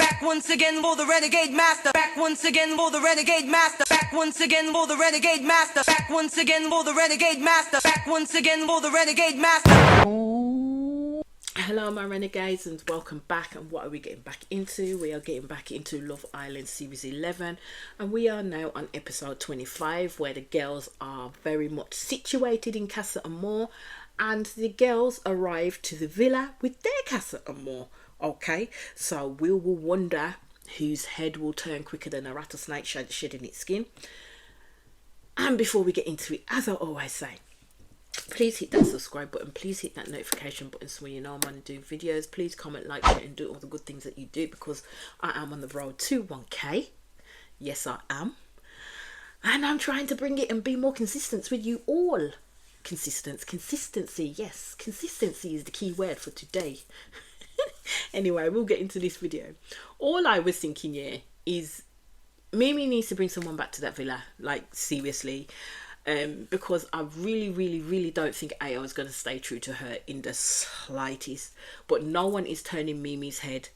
Back once again for the renegade master. Back once again for the renegade master. Back once again for the renegade master. Back once again for the renegade master. Back once again for the renegade master. Hello my renegades and welcome back. And what are we getting back into? We are getting back into Love Island series 11 and we are now on episode 25, where the girls are very much situated in Casa Amor and the girls arrive to the villa with their Casa Amor. Okay, so we will wonder whose head will turn quicker than a rattlesnake shedding its skin. And before we get into it, as I always say, please hit that subscribe button, please hit that notification button so when you know I'm going to do videos. Please comment, like, share and do all the good things that you do, because I am on the road to 1k. Yes, I am. And I'm trying to bring it and be more consistent with you all. Consistency, yes. Consistency is the key word for today. Anyway, we'll get into this video. All I was thinking here is Mimi needs to bring someone back to that villa, like seriously. Because I really don't think Ayo is going to stay true to her in the slightest. But no one is turning Mimi's head.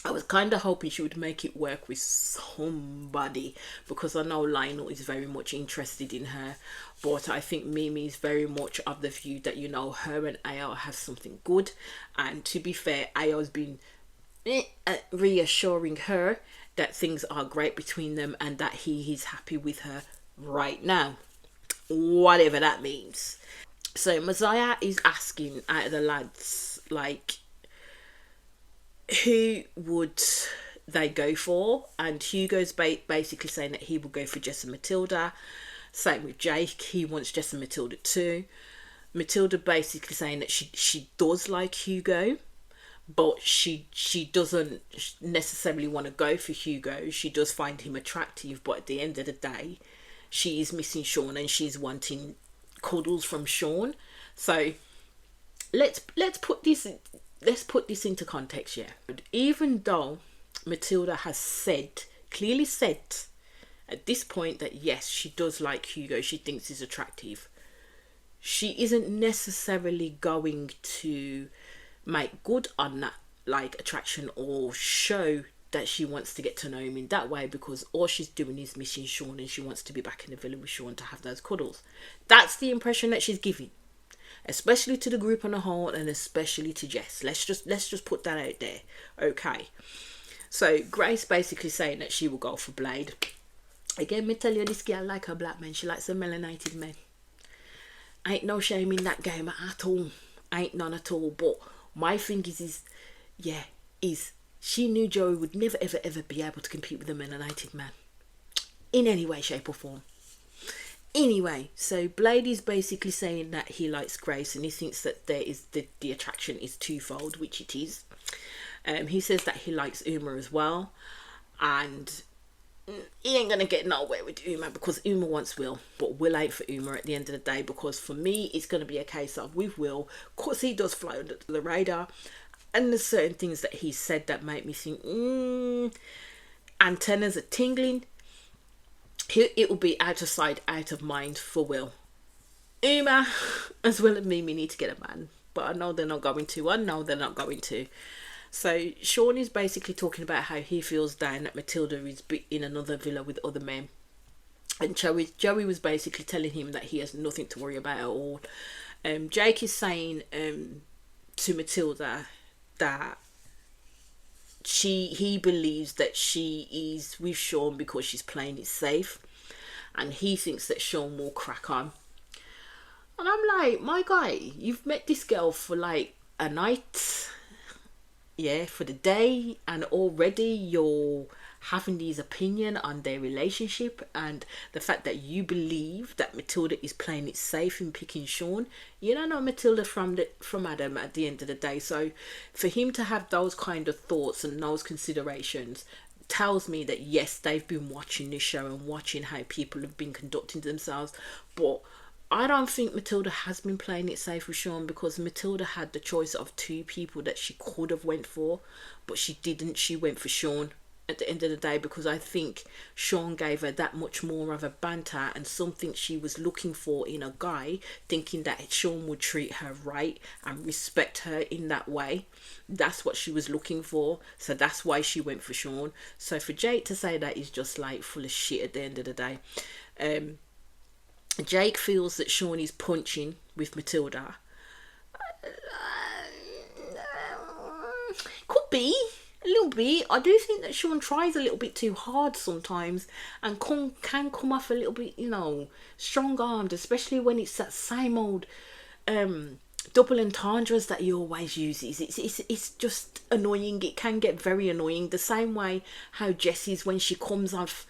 I was kind of hoping she would make it work with somebody, because I know Lionel is very much interested in her. But I think Mimi is very much of the view that, you know, her and Ayo have something good. And to be fair, Ayo's been reassuring her that things are great between them and that he is happy with her right now. Whatever that means. So Messiah is asking out of the lads, like, who would they go for? And Hugo's basically saying that he will go for Jess and Matilda. Same with Jake, he wants Jess and Matilda too. Matilda basically saying that she does like Hugo, but she doesn't necessarily want to go for Hugo. She does find him attractive, but at the end of the day, she is missing Sean and she's wanting cuddles from Sean. So let's put this into context, yeah. Even though Matilda has clearly said at this point that yes, she does like Hugo, she thinks he's attractive, she isn't necessarily going to make good on that like attraction or show that she wants to get to know him in that way, because all she's doing is missing Sean and she wants to be back in the villa with Sean to have those cuddles. That's the impression that she's giving, especially to the group on the whole and especially to Jess. Let's just put that out there. Okay, so Grace basically saying that she will go for Blade. Again, me tell you, this girl like her black men, she likes the melanated men. Ain't no shame in that game at all, ain't none at all. But my thing is she knew Joey would never ever be able to compete with a melanated man in any way, shape or form. Anyway, so Blade is basically saying that he likes Grace and he thinks that there is the attraction is twofold, which it is. He says that he likes Uma as well, and he ain't gonna get nowhere with Uma because Uma wants Will, but Will ain't for Uma at the end of the day, because for me it's gonna be a case of with Will, cause he does fly under the radar. And there's certain things that he said that make me think, antennas are tingling. It will be out of sight, out of mind for Will. Uma, as well as Mimi, need to get a man. But I know they're not going to. So Sean is basically talking about how he feels down that Matilda is in another villa with other men. And Joey was basically telling him that he has nothing to worry about at all. Jake is saying to Matilda that he believes that she is with Sean because she's playing it safe, and he thinks that Sean will crack on. And I'm like, my guy, you've met this girl for like a night, yeah, for the day, and already you're having these opinion on their relationship and the fact that you believe that Matilda is playing it safe in picking Sean. You don't know Matilda from Adam at the end of the day. So for him to have those kind of thoughts and those considerations tells me that yes, they've been watching this show and watching how people have been conducting themselves. But I don't think Matilda has been playing it safe with Sean, because Matilda had the choice of two people that she could have went for, but she didn't. She went for Sean. at the end of the day, because I think Sean gave her that much more of a banter and something she was looking for in a guy, thinking that Sean would treat her right and respect her in that way. That's what she was looking for, so that's why she went for Sean. So for Jake to say that is just like full of shit at the end of the day. Jake feels that Sean is punching with Matilda. Could be a little bit. I do think that Sean tries a little bit too hard sometimes and can come off a little bit, strong-armed, especially when it's that same old double entendres that he always uses. It's just annoying. It can get very annoying. The same way how Jessie's, when she comes off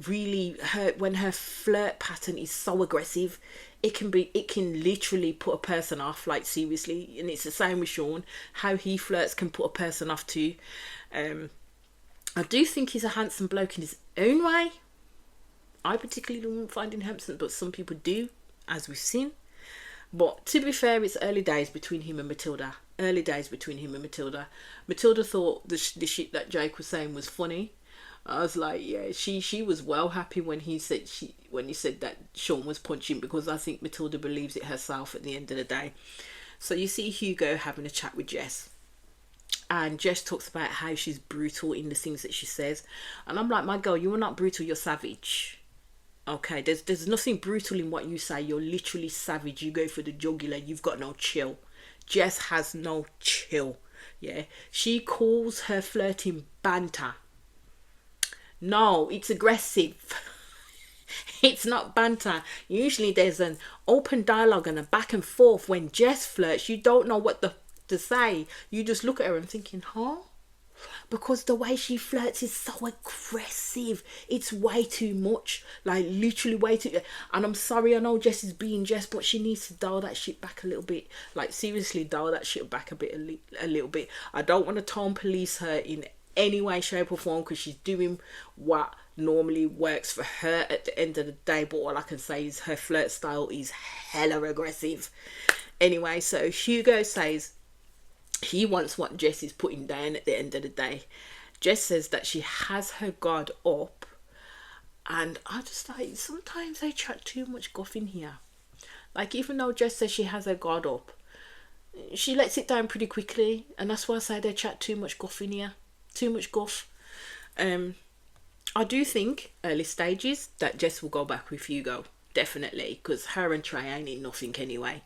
really when her flirt pattern is so aggressive, it can literally put a person off, like seriously. And it's the same with Sean. How he flirts can put a person off too. I do think he's a handsome bloke in his own way. I particularly don't find him handsome, but some people do, as we've seen. But to be fair, it's early days between him and Matilda. Matilda thought the shit that Jake was saying was funny. I was like, yeah, she was well happy when he said that Sean was punching, because I think Matilda believes it herself at the end of the day. So you see Hugo having a chat with Jess, and Jess talks about how she's brutal in the things that she says, and I'm like, my girl, you are not brutal, you're savage. Okay, there's nothing brutal in what you say. You're literally savage. You go for the jugular. You've got no chill. Jess has no chill. Yeah, she calls her flirting banter. No, it's aggressive. It's not banter. Usually there's an open dialogue and a back and forth. When Jess flirts, you don't know what to say. You just look at her and thinking, huh? Because the way she flirts is so aggressive. It's way too much. Like literally way too. And I'm sorry, I know Jess is being Jess, but she needs to dial that shit back a little bit. Like seriously, dial that shit back a little bit. I don't want to tone police her in any way, shape or form, because she's doing what normally works for her at the end of the day. But all I can say is her flirt style is hella aggressive. Anyway, so Hugo says he wants what Jess is putting down at the end of the day. Jess says that she has her guard up, and I just like, sometimes they chat too much guff in here. Like, even though Jess says she has her guard up, she lets it down pretty quickly, and that's why I say they chat too much guff in here. Too much guff. I do think early stages that Jess will go back with Hugo, definitely, because her and Trey ain't in nothing anyway.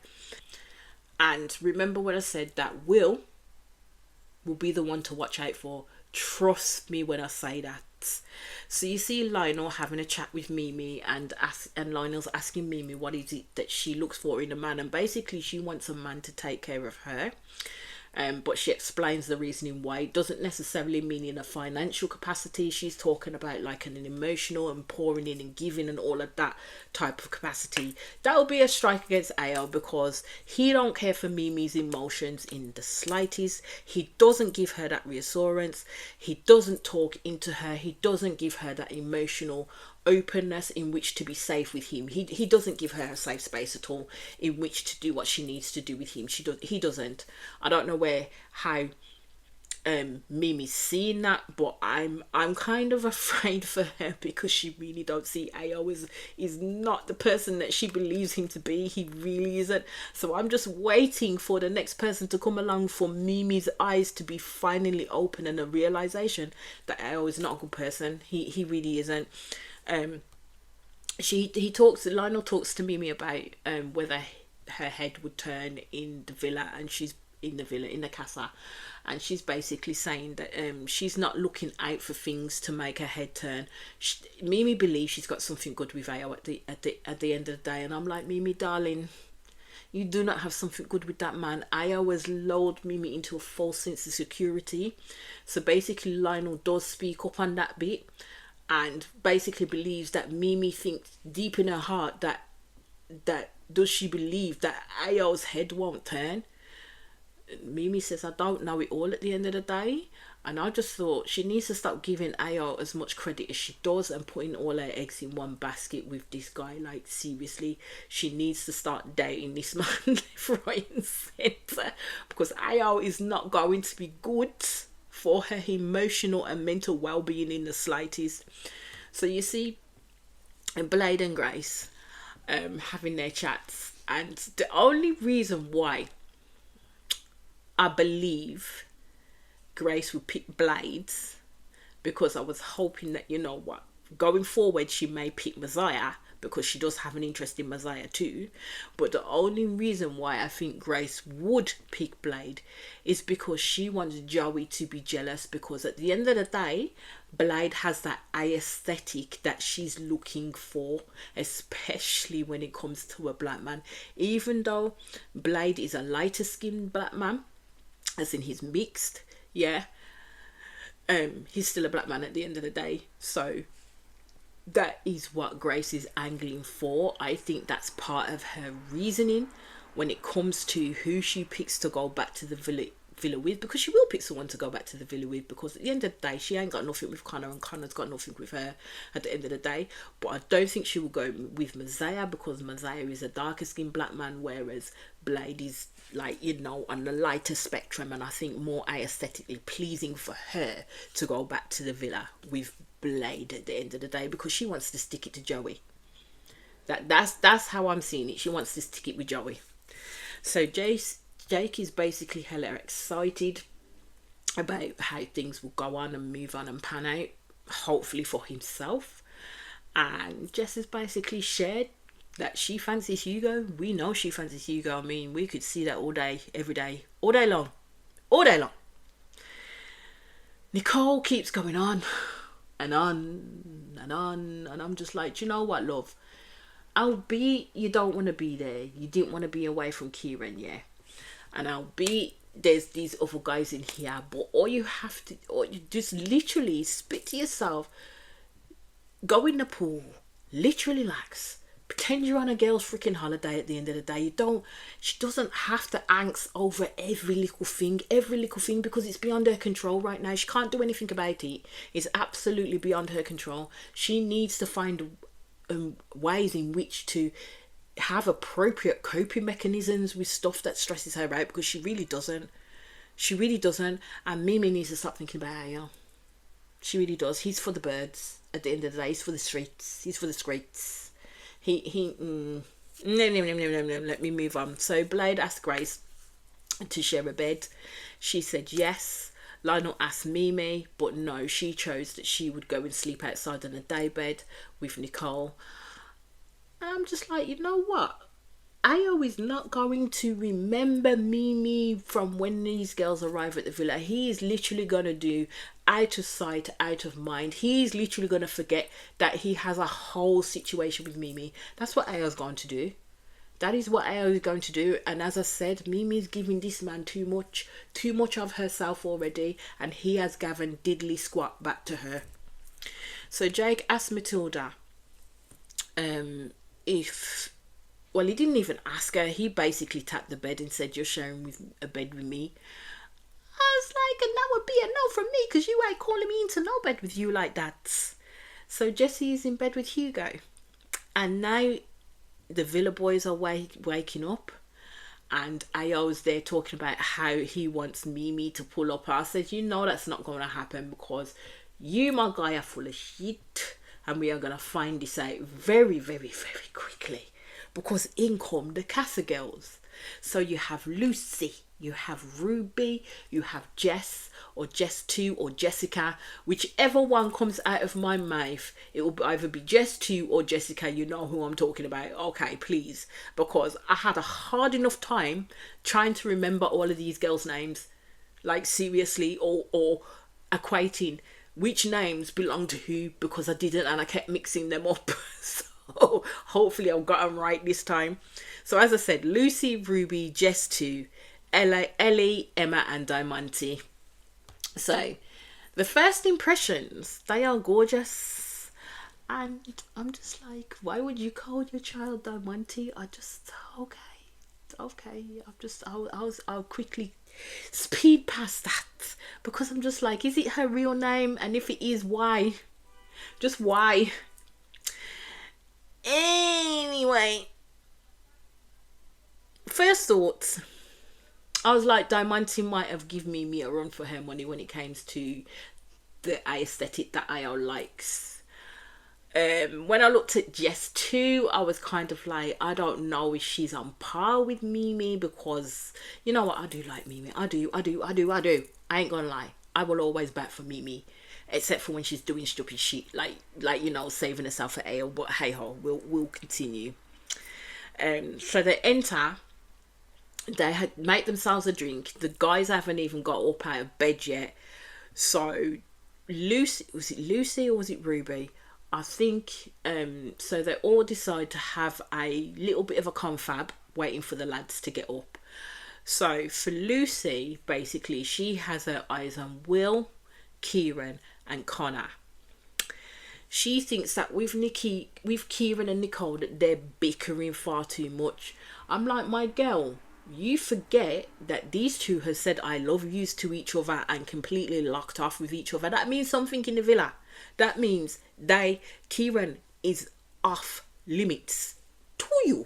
And remember what I said, that Will be the one to watch out for. Trust me when I say that. So you see Lionel having a chat with Mimi, and Lionel's asking Mimi what is it that she looks for in a man, and basically she wants a man to take care of her. But she explains the reasoning why. It doesn't necessarily mean in a financial capacity. She's talking about like an emotional and pouring in and giving and all of that type of capacity. That will be a strike against AO, because he don't care for Mimi's emotions in the slightest. He doesn't give her that reassurance. He doesn't talk into her. He doesn't give her that emotional openness in which to be safe with him. He doesn't give her a safe space at all in which to do what she needs to do with him. He doesn't. I don't know how Mimi's seeing that, but I'm kind of afraid for her, because she really don't see AO is not the person that she believes him to be. He really isn't. So I'm just waiting for the next person to come along for Mimi's eyes to be finally open, and a realization that AO is not a good person. He really isn't. Lionel talks to Mimi about whether her head would turn in the villa, and she's in the casa, and she's basically saying that she's not looking out for things to make her head turn. Mimi believes she's got something good with AO at the end of the day, and I'm like, Mimi darling, you do not have something good with that man. AO has lulled Mimi into a false sense of security. So basically Lionel does speak up on that bit, and basically believes that Mimi thinks deep in her heart that does she believe that AO's head won't turn. Mimi says, I don't know it all at the end of the day. And I just thought she needs to stop giving AO as much credit as she does and putting all her eggs in one basket with this guy. Like, seriously, she needs to start dating this man left, right and centre, because AO is not going to be good for her emotional and mental well-being in the slightest. So you see Blade and Grace having their chats, and the only reason why I believe Grace would pick Blades, because I was hoping that, you know what, going forward she may pick Messiah, because she does have an interest in Messiah too. But the only reason why I think Grace would pick Blade is because she wants Joey to be jealous, because at the end of the day, Blade has that aesthetic that she's looking for, especially when it comes to a black man. Even though Blade is a lighter skinned black man, as in he's mixed, yeah, he's still a black man at the end of the day. So that is what Grace is angling for. I think that's part of her reasoning when it comes to who she picks to go back to the villa with, because she will pick someone to go back to the villa with, because at the end of the day she ain't got nothing with Connor, and Connor's got nothing with her at the end of the day. But I don't think she will go with Messiah, because Messiah is a darker skinned black man, whereas Blade is, like, you know, on the lighter spectrum, and I think more aesthetically pleasing for her to go back to the villa with Blade at the end of the day, because she wants to stick it to Joey. That's how I'm seeing it. She wants to stick it with Joey. So Jake is basically hella excited about how things will go on and move on and pan out, hopefully for himself. And Jess has basically shared that she fancies Hugo. We know she fancies Hugo. I mean, we could see that all day, every day, all day long. Nicole keeps going on and on and on, and I'm just like, do you know what, love? Albeit you don't want to be there, you didn't want to be away from Kieran, yeah, and albeit there's these other guys in here, but all you have to, or you just literally spit to yourself, go in the pool, literally relax, pretend you're on a girl's freaking holiday. At the end of the day, she doesn't have to angst over every little thing, because it's beyond her control right now. She can't do anything about it. It's absolutely beyond her control. She needs to find ways in which to have appropriate coping mechanisms with stuff that stresses her out, because she really doesn't. And Mimi needs to stop thinking about her. She really does. He's for the birds at the end of the day. He's for the streets. No, let me move on. So Blade asked Grace to share a bed. She said yes. Lionel asked Mimi, but no, she chose that she would go and sleep outside on a day bed with Nicole. And I'm just like, you know what? Ayo is not going to remember Mimi from when these girls arrive at the villa. He is literally going to do out of sight, out of mind. He's literally going to forget that he has a whole situation with Mimi. That's what Ayo's going to do. That is what Ayo is going to do. And as I said, Mimi's giving this man too much of herself already, and he has given diddly squat back to her. So Jake asked Matilda if... Well, he didn't even ask her. He basically tapped the bed and said, you're sharing a bed with me. I was like, and that would be a no from me, because you ain't calling me into no bed with you like that. So Jessie is in bed with Hugo. And now the Villa boys are waking up. And Ayo's there talking about how he wants Mimi to pull up. I said, you know that's not going to happen, because you, my guy, are full of shit. And we are going to find this out very, very, very quickly. Because in come the Casa girls. So you have Lucy, you have Ruby, you have Jess, or Jess 2, or Jessica. Whichever one comes out of my mouth, it will either be Jess 2 or Jessica. You know who I'm talking about. Okay, please. Because I had a hard enough time trying to remember all of these girls' names. Like, seriously, or equating which names belong to who, because I didn't, and I kept mixing them up. So hopefully I've got them right this time. So as I said, Lucy, Ruby, Jess 2, Ellie, Emma and Diamante. So the first impressions, they are gorgeous. And I'm just like, why would you call your child Diamante? I'll quickly speed past that, because I'm just like, is it her real name? And if it is, why? Just why? Anyway, first thoughts. I was like, Diamante might have given me a run for her money when it came to the aesthetic that IO likes. When I looked at Jess too, I was kind of like, I don't know if she's on par with Mimi, because you know what, I do like Mimi. I do. I ain't gonna lie. I will always bat for Mimi, except for when she's doing stupid shit, like you know, saving herself for ale. But hey ho, we'll continue. So they enter. They had made themselves a drink. The guys haven't even got up out of bed yet. So Lucy, was it Lucy or was it Ruby? I think so they all decide to have a little bit of a confab waiting for the lads to get up. So for Lucy, basically she has her eyes on Will, Kieran and Connor. She thinks that with Kieran and Nicole, that they're bickering far too much. I'm like, my girl, you forget that these two have said I love yous to each other and completely locked off with each other. That means something in the villa. That means Kieran is off limits to you.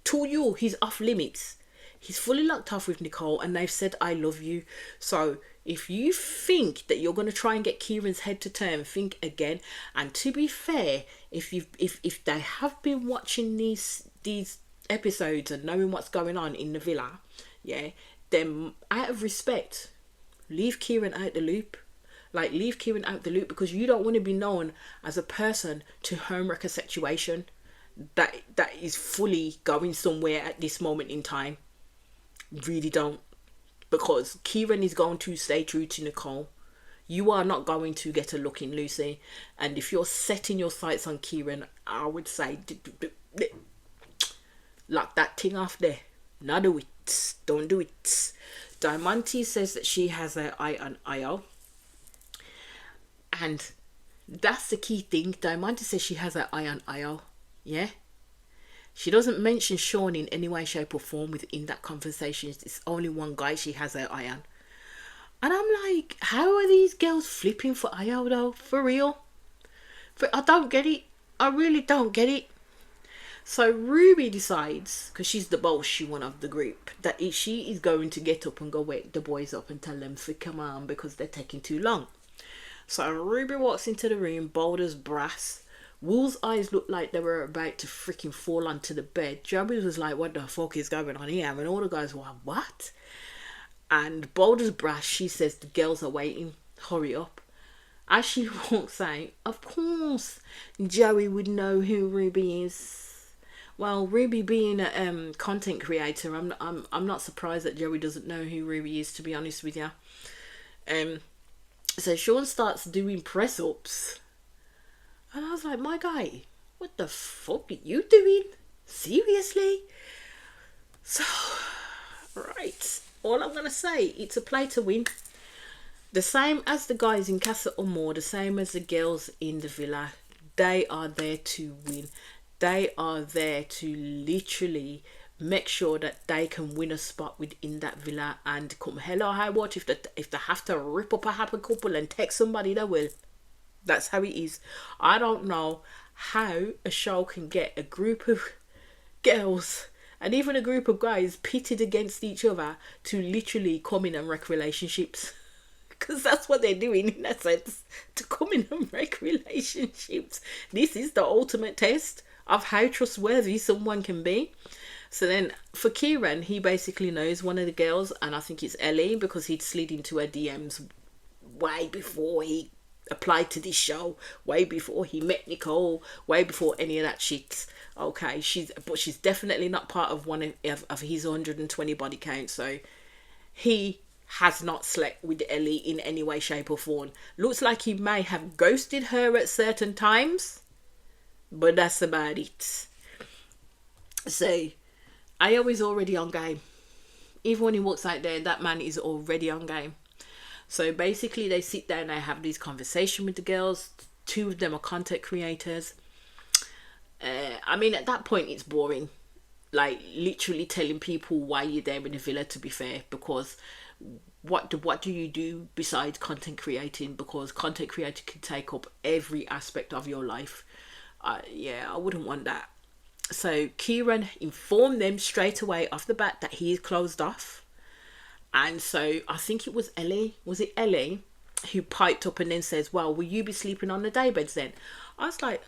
To you, he's off limits. He's fully locked off with Nicole and they've said I love you. So if you think that you're going to try and get Kieran's head to turn, think again. And to be fair, if they have been watching these episodes and knowing what's going on in the villa, yeah, then out of respect, leave Kieran out the loop. Like, leave Kieran out the loop, because you don't want to be known as a person to homewreck a situation that is fully going somewhere at this moment in time. Really don't. Because Kieran is going to stay true to Nicole. You are not going to get a look in Lucy. And if you're setting your sights on Kieran, I would say lock that thing off there. Not do it. Don't do it. Diamante says that she has her eye on Io. And that's the key thing. Diamante says she has her eye on Io. Yeah? She doesn't mention Sean in any way, shape or form within that conversation. It's only one guy she has her eye on. And I'm like, how are these girls flipping for Io though? For real? I don't get it. I really don't get it. So Ruby decides, because she's the boss, one of the group, that she is going to get up and go wake the boys up and tell them to come on because they're taking too long. So Ruby walks into the room, bold as brass. Wool's eyes looked like they were about to freaking fall onto the bed. Joey was like, what the fuck is going on here? And all the guys were like, what? And bold as brass, she says, the girls are waiting. Hurry up. As she walks out, of course, Joey would know who Ruby is. Well, Ruby being a content creator, I'm not surprised that Joey doesn't know who Ruby is, to be honest with you. So Sean starts doing press ups, and I was like, my guy, what the fuck are you doing? Seriously? So, right, all I'm gonna say, it's a play to win. The same as the guys in Casa Amor, the same as the girls in the villa. They are there to win. They are there to literally make sure that they can win a spot within that villa, and come hell or high water, if they have to rip up a happy couple and text somebody, they will. That's how it is. I don't know how a show can get a group of girls and even a group of guys pitted against each other to literally come in and wreck relationships. Because that's what they're doing, in a sense, to come in and wreck relationships. This is the ultimate test of how trustworthy someone can be. So then for Kieran, he basically knows one of the girls, and I think it's Ellie, because he'd slid into her DMs way before he applied to this show, way before he met Nicole, way before any of that shit. Okay, she's definitely not part of one of his 120 body count. So he has not slept with Ellie in any way, shape or form. Looks like he may have ghosted her at certain times, but that's about it. So Io is already on game. Even when he walks out there, that man is already on game. So basically they sit down and they have these conversations with the girls. Two of them are content creators. I mean, at that point it's boring. Like, literally telling people why you're there in the villa, to be fair, because what do you do besides content creating? Because content creating can take up every aspect of your life. Yeah, I wouldn't want that. So Kieran informed them straight away off the bat that he is closed off. And so I think it was Ellie. Was it Ellie who piped up and then says, "Well, will you be sleeping on the daybeds then?" I was like,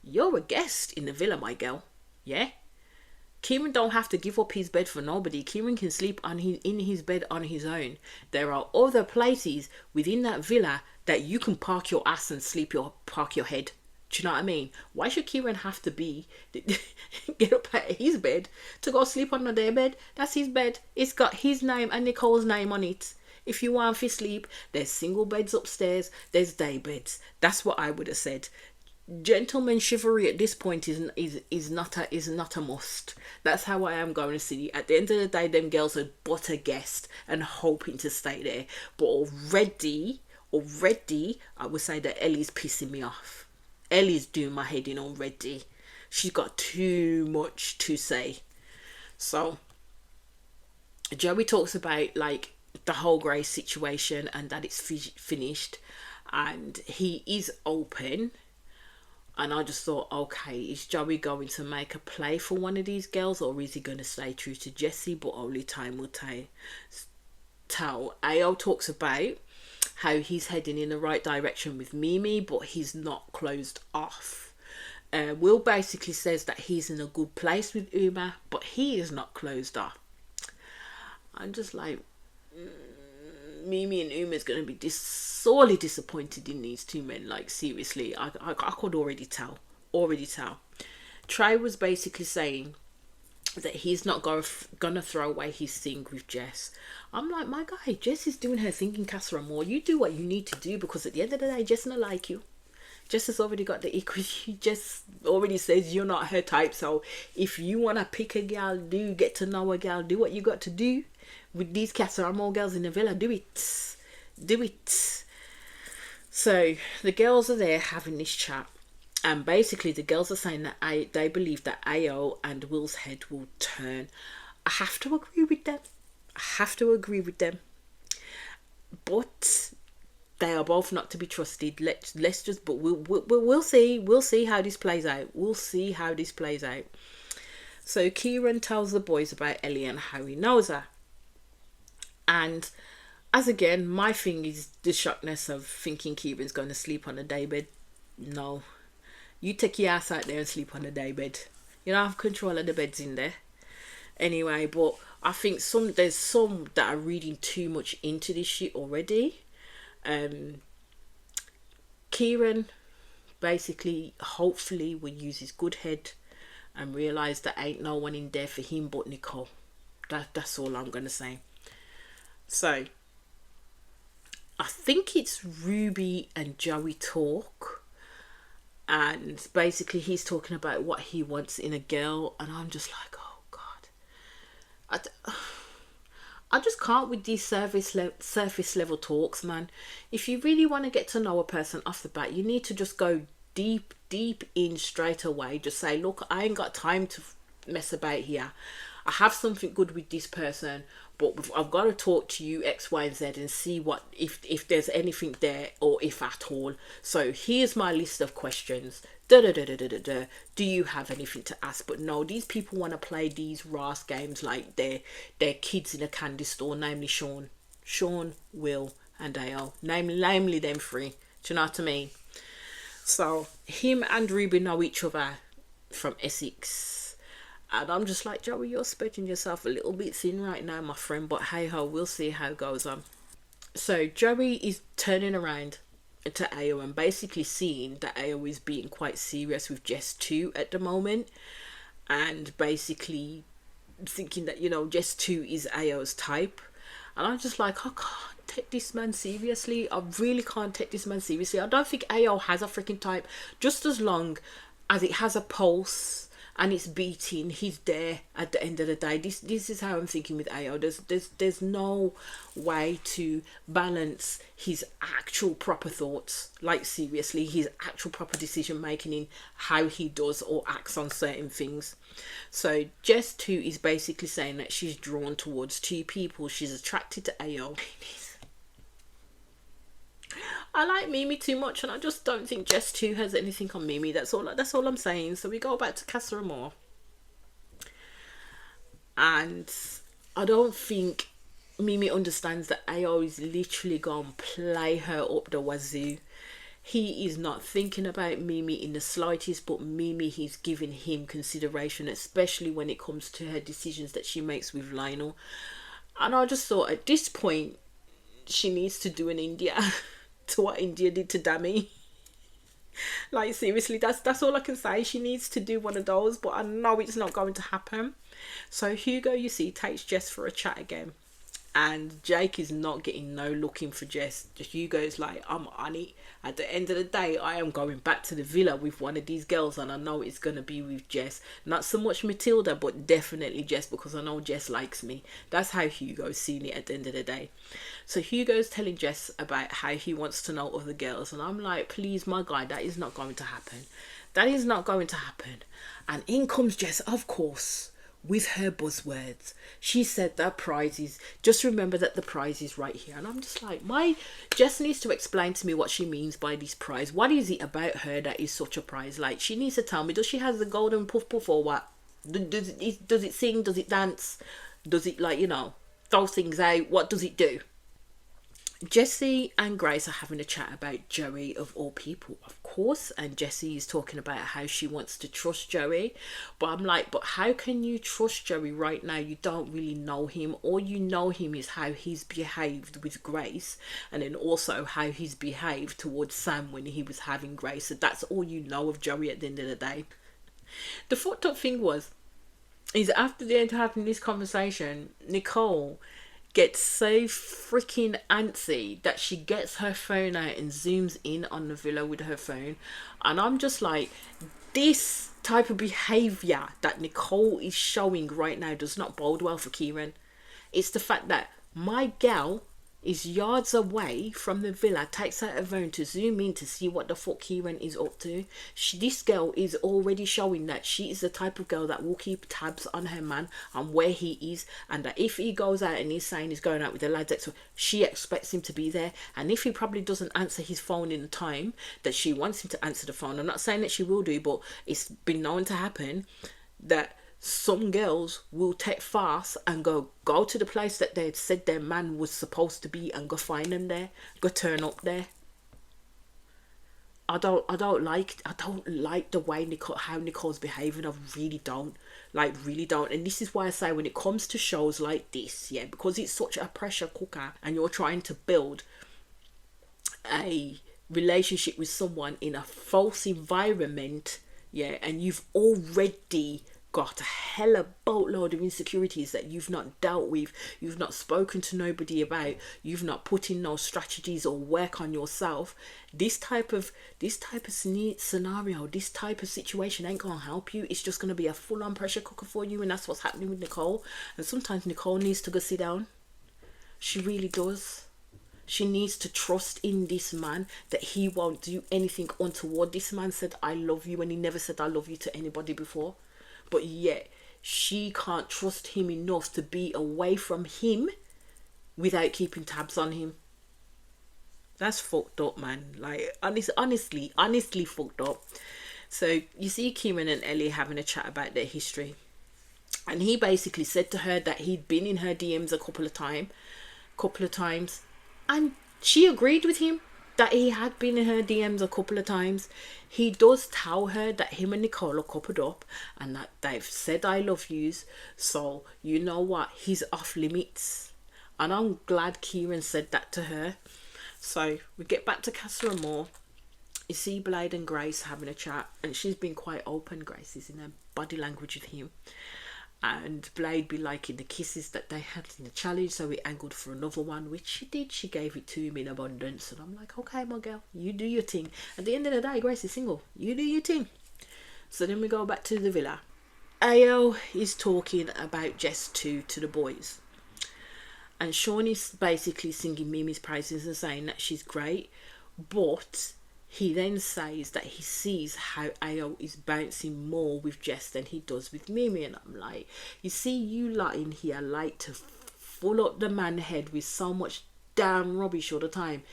"You're a guest in the villa, my girl. Yeah. Kieran don't have to give up his bed for nobody. Kieran can sleep in his bed on his own. There are other places within that villa that you can park your ass and park your head. Do you know what I mean? Why should Kieran have to get up out of his bed to go sleep on their bed? That's his bed. It's got his name and Nicole's name on it. If you want to sleep, there's single beds upstairs. There's day beds. That's what I would have said. Gentleman chivalry at this point is not a must. That's how I am going to see. At the end of the day, them girls are but a guest and hoping to stay there. But already, I would say that Ellie's pissing me off. Ellie's doing my head in already. She's got too much to say. So Joey talks about like the whole Grace situation and that it's finished, and he is open. And I just thought, okay, is Joey going to make a play for one of these girls, or is he going to stay true to Jessie? But only time will tell. Ayo talks about how he's heading in the right direction with Mimi, but he's not closed off. Will basically says that he's in a good place with Uma, but he is not closed off. I'm just like, Mimi and Uma is going to be sorely disappointed in these two men. Like, seriously, I could already tell. Trey was basically saying that he's not gonna throw away his thing with Jess. I'm like, my guy, Jess is doing her thing in Casa Amor. You do what you need to do, because at the end of the day, Jess not like you. Jess has already got the equity. Jess already says you're not her type. So if you want to pick a gal, get to know a gal, do what you got to do. With these Casa Amor girls in the villa, do it. So the girls are there having this chat, and basically the girls are saying that they believe that Ayo and Will's head will turn. I have to agree with them. But they are both not to be trusted. Let's just. But we'll see. We'll see how this plays out. So Kieran tells the boys about Ellie and how he knows her. And as again, my thing is the shockness of thinking Kieran's going to sleep on a daybed. No. You take your ass out there and sleep on a daybed. You don't have control of the beds in there. Anyway, but I think there's some that are reading too much into this shit already. Kieran basically, hopefully, will use his good head and realise that ain't no one in there for him but Nicole. That's all I'm going to say. So, I think it's Ruby and Joey talk, and basically he's talking about what he wants in a girl, and I'm just like, oh God, I just can't with these surface level talks, man. If you really want to get to know a person off the bat, you need to just go deep in straight away. Just say, look, I ain't got time to mess about here. I have something good with this person, but I've got to talk to you X, Y, and Z and see what if there's anything there, or if at all. So here's my list of questions. Do you have anything to ask? But no, these people want to play these Ross games like they're kids in a candy store, namely Sean, Will, and Ayo. Namely them three. Do you know what I mean? So him and Ruby know each other from Essex. And I'm just like, Joey, you're spreading yourself a little bit thin right now, my friend. But hey ho, we'll see how it goes on. So Joey is turning around to Ayo and basically seeing that Ayo is being quite serious with Jess too at the moment. And basically thinking that, Jess too is Ayo's type. And I'm just like, I can't take this man seriously. I really can't take this man seriously. I don't think Ayo has a freaking type. Just as long as it has a pulse and it's beating, he's there at the end of the day. This is how I'm thinking with Ayo. There's no way to balance his actual proper thoughts, like seriously, his actual proper decision making in how he does or acts on certain things. So Jess too is basically saying that she's drawn towards two people. She's attracted to Ayo. I like Mimi too much, and I just don't think Jess too has anything on Mimi. That's all I'm saying. So we go back to Casa Amor, and I don't think Mimi understands that AO is literally going to play her up the wazoo. He is not thinking about Mimi in the slightest, but Mimi, he's giving him consideration, especially when it comes to her decisions that she makes with Lionel. And I just thought at this point, she needs to do an India to what India did to Dami. Like, seriously, that's all I can say. She needs to do one of those, but I know it's not going to happen. So Hugo, you see, takes Jess for a chat again. And Jake is not getting no looking for Jess. Hugo's like, I'm on it. At the end of the day, I am going back to the villa with one of these girls, and I know it's going to be with Jess. Not so much Matilda, but definitely Jess, because I know Jess likes me. That's how Hugo's seen it at the end of the day. So Hugo's telling Jess about how he wants to know other girls. And I'm like, please, my guy, that is not going to happen. That is not going to happen. And in comes Jess, of course, with her buzzwords. She said that prizes, just remember that the prize is right here. And I'm just like, Jess needs to explain to me what she means by this prize. What is it about her that is such a prize? Like, she needs to tell me, does she have the golden puff puff or what? Does it sing? Does it dance? Does it, like, throw things out? What does it do? Jessie and Grace are having a chat about Joey, of all people, of course, and Jessie is talking about how she wants to trust Joey, but I'm like, but how can you trust Joey right now? You don't really know him. All you know him is how he's behaved with Grace, and then also how he's behaved towards Sam when he was having Grace. So that's all you know of Joey at the end of the day. The fucked up thing is after the end of having this conversation, Nicole gets so freaking antsy that she gets her phone out and zooms in on the villa with her phone. And I'm just like, this type of behaviour that Nicole is showing right now does not bode well for Kieran. It's the fact that my gal is yards away from the villa, takes out her phone to zoom in to see what the fuck Kieran is up to. This girl is already showing that she is the type of girl that will keep tabs on her man and where he is, and that if he goes out and he's saying he's going out with the lads, she expects him to be there. And if he probably doesn't answer his phone in the time that she wants him to answer the phone, I'm not saying that she will do, but it's been known to happen that some girls will take fast and go to the place that they said their man was supposed to be and go find them there, go turn up there. I don't like the way how Nicole's behaving. I really don't. And this is why I say, when it comes to shows like this, yeah, because it's such a pressure cooker and you're trying to build a relationship with someone in a false environment, yeah, and you've already got a hella boatload of insecurities that you've not dealt with, you've not spoken to nobody about, you've not put in no strategies or work on yourself. This type of scenario, this type of situation ain't gonna help you. It's just gonna be a full-on pressure cooker for you, and that's what's happening with Nicole. And sometimes Nicole needs to go sit down. She really does. She needs to trust in this man, that he won't do anything untoward. This man said I love you, and he never said I love you to anybody before. But yet, she can't trust him enough to be away from him without keeping tabs on him. That's fucked up, man. Like, honestly fucked up. So, you see Kieran and Ellie having a chat about their history. And he basically said to her that he'd been in her DMs a couple of times. And she agreed with him that he had been in her DMs a couple of times. He does tell her that him and Nicole are coupled up and that they've said I love yous. So, you know what? He's off limits. And I'm glad Kieran said that to her. So, we get back to Casa Amor. You see Blade and Grace having a chat. And she's been quite open, Grace is, in her body language with him. And Blade be liking the kisses that they had in the challenge, so he angled for another one, which she did. She gave it to him in abundance, and I'm like, okay, my girl, you do your thing. At the end of the day, Grace is single. You do your thing. So then we go back to the villa. Ao is talking about Jess to the boys, and Sean is basically singing Mimi's praises and saying that she's great, but he then says that he sees how Ao is bouncing more with Jess than he does with Mimi. And I'm like, you see, you lot in here like to full up the man head with so much damn rubbish all the time.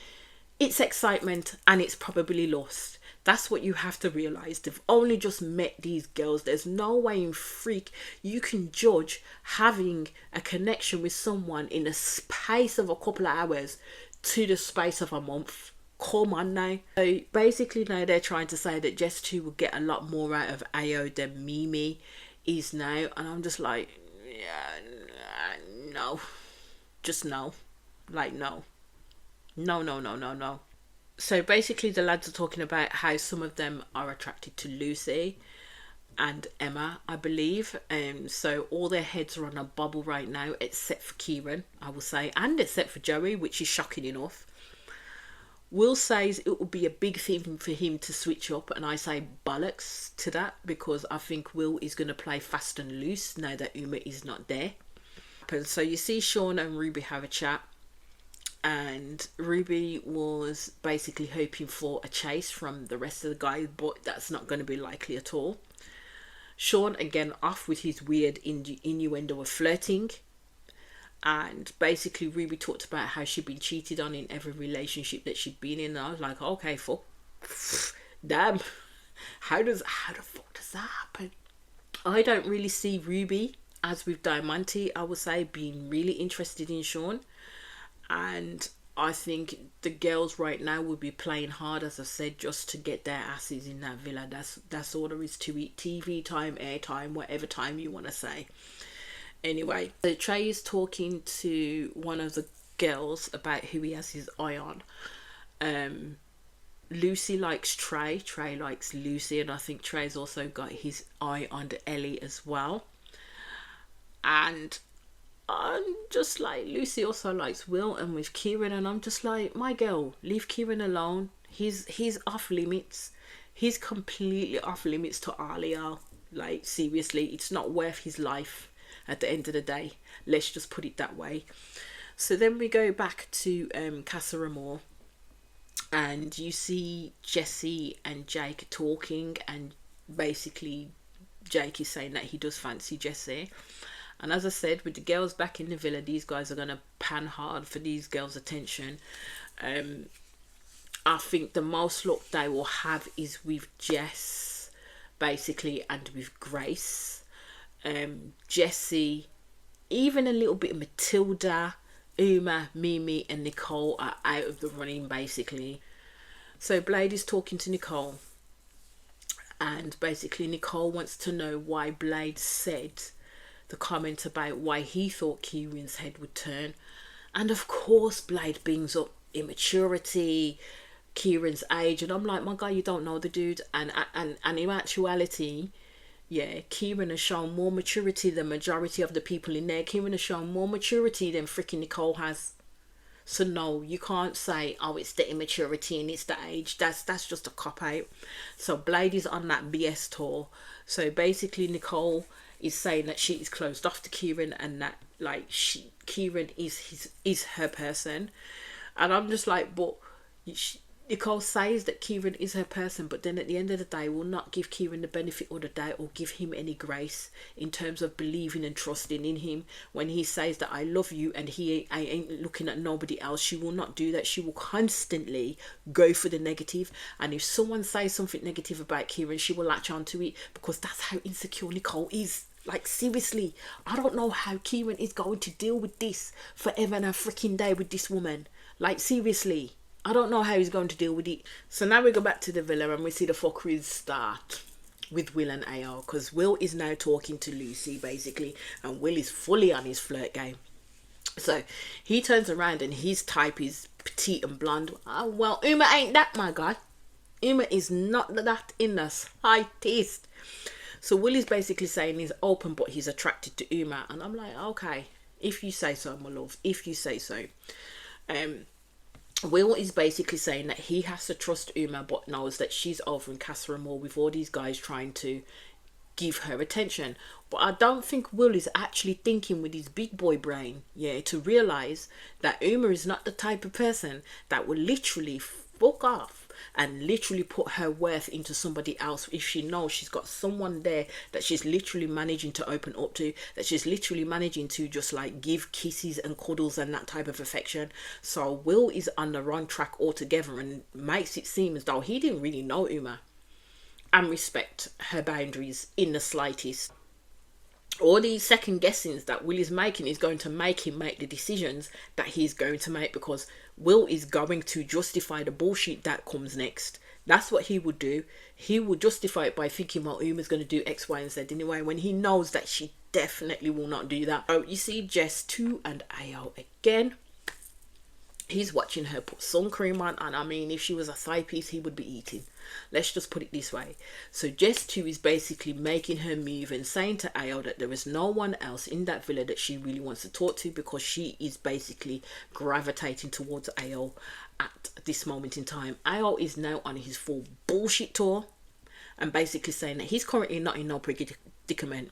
it's excitement and it's probably lost. That's what you have to realize. They've only just met these girls. There's no way in freak you can judge having a connection with someone in the space of a couple of hours to the space of a month. Come on now. So basically now they're trying to say that Jess 2 will get a lot more out of Ayo than Mimi is now. And I'm just like, yeah, no. Just no. Like, no. No. So basically the lads are talking about how some of them are attracted to Lucy and Emma, I believe. So all their heads are on a bubble right now, except for Kieran, I will say, and except for Joey, which is shocking enough. Will says it will be a big thing for him to switch up, and I say bollocks to that, because I think Will is going to play fast and loose now that Uma is not there. So you see Sean and Ruby have a chat, and Ruby was basically hoping for a chase from the rest of the guys, but that's not going to be likely at all. Sean again off with his weird innuendo of flirting, and basically Ruby talked about how she'd been cheated on in every relationship that she'd been in, and I was like, okay, fuck, damn, how the fuck does that happen? I don't really see Ruby, as with Diamante, I would say, being really interested in Sean. And I think the girls right now will be playing hard, as I said, just to get their asses in that villa. That's all there is to it. TV time, air time, whatever time you want to say. Anyway, so Trey is talking to one of the girls about who he has his eye on. Lucy likes Trey. Trey likes Lucy, and I think Trey's also got his eye on Ellie as well. And I'm just like, Lucy also likes Will and with Kieran, and I'm just like, my girl, leave Kieran alone. He's off limits. He's completely off limits to Alia. Like, seriously, it's not worth his life at the end of the day. Let's just put it that way. So then we go back to Casa Amor, and you see Jesse and Jake talking, and basically Jake is saying that he does fancy Jesse. And as I said, with the girls back in the villa, these guys are going to pan hard for these girls' attention. I think the most luck they will have is with Jess, basically, and with Grace. Jessie, even a little bit of Matilda, Uma, Mimi and Nicole are out of the running, basically. So Blade is talking to Nicole. And basically Nicole wants to know why Blade said the comment about why he thought Kieran's head would turn. And of course Blade brings up immaturity, Kieran's age, and I'm like, my guy, you don't know the dude. And in actuality, yeah, Kieran has shown more maturity than majority of the people in there. Kieran has shown more maturity than freaking Nicole has. So no, you can't say, oh, it's the immaturity and it's the age. That's just a cop-out. So Blade is on that BS tour. So basically Nicole is saying that she is closed off to Kieran, and that like Kieran is her person. And I'm just like, but Nicole says that Kieran is her person, but then at the end of the day will not give Kieran the benefit of the doubt or give him any grace in terms of believing and trusting in him. When he says that I love you and I ain't looking at nobody else, she will not do that. She will constantly go for the negative, and if someone says something negative about Kieran, she will latch onto it, because that's how insecure Nicole is. Like, seriously, I don't know how Kieran is going to deal with this forever and a freaking day with this woman. Like, seriously, I don't know how he's going to deal with it. So now we go back to the villa and we see the fuckeries start with Will and Ayo, because Will is now talking to Lucy, basically, and Will is fully on his flirt game. So he turns around and his type is petite and blonde. Oh, well, Uma ain't that, my guy. Uma is not that in the slightest. So Will is basically saying he's open, but he's attracted to Uma. And I'm like, okay, if you say so, my love, if you say so. Will is basically saying that he has to trust Uma, but knows that she's over in Casa Amor with all these guys trying to give her attention. But I don't think Will is actually thinking with his big boy brain, yeah, to realise that Uma is not the type of person that will literally fuck off and literally put her worth into somebody else if she knows she's got someone there that she's literally managing to open up to, that she's literally managing to just like give kisses and cuddles and that type of affection. So Will is on the wrong track altogether and makes it seem as though he didn't really know Uma and respect her boundaries in the slightest. All these second guessings that Will is making is going to make him make the decisions that he's going to make, because Will is going to justify the bullshit that comes next. That's what he would do. He would justify it by thinking, well, Uma's going to do X, Y, and Z anyway, when he knows that she definitely will not do that. So you see Jess 2 and Ao again. He's watching her put sun cream on, and I mean, if she was a thigh piece, he would be eating. Let's just put it this way. So Jess 2 is basically making her move and saying to Ao that there is no one else in that villa that she really wants to talk to, because she is basically gravitating towards Ao at this moment in time. Ao is now on his full bullshit tour and basically saying that he's currently not in no predicament.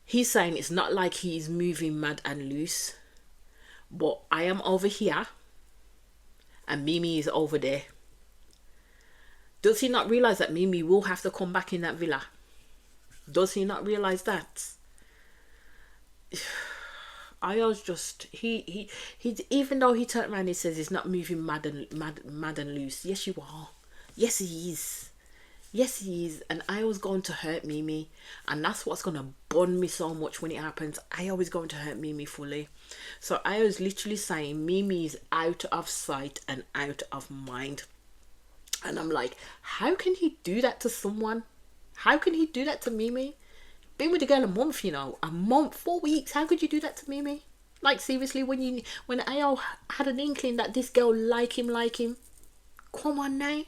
He's saying it's not like he's moving mad and loose, but I am over here and Mimi is over there. Does he not realize that Mimi will have to come back in that villa? Does he not realize that? I was just he even though he turned around and says he's not moving mad and loose. Yes, you are. Yes, he is. Yes, he is. And I was going to hurt Mimi, and that's what's going to burn me so much when it happens. I was going to hurt Mimi fully. So I was literally saying Mimi is out of sight and out of mind. And I'm like, how can he do that to someone? How can he do that to Mimi? Been with the girl a month, you know, a month, 4 weeks. How could you do that to Mimi? Like, seriously, when Ao had an inkling that this girl like him, come on now.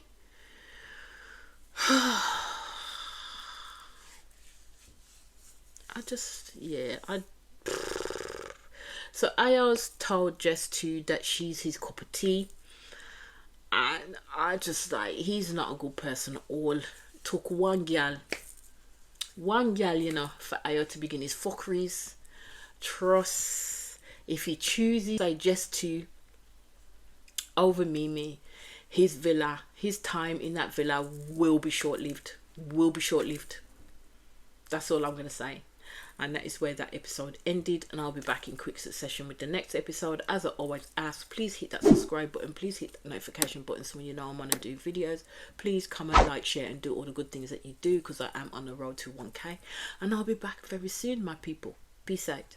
So Ao's told Jess 2 that she's his cup of tea, and I just like, he's not a good person at all. Took one gal, you know, for Ao to begin his fuckeries. Trust, if he chooses like Jess 2 over Mimi, his villa, his time in that villa will be short-lived. That's all I'm going to say. And that is where that episode ended, and I'll be back in quick succession with the next episode. As I always ask, please hit that subscribe button, please hit that notification button so when you know I'm going to do videos. Please comment, like, share and do all the good things that you do, because I am on the road to 1k, and I'll be back very soon, my people. Peace out.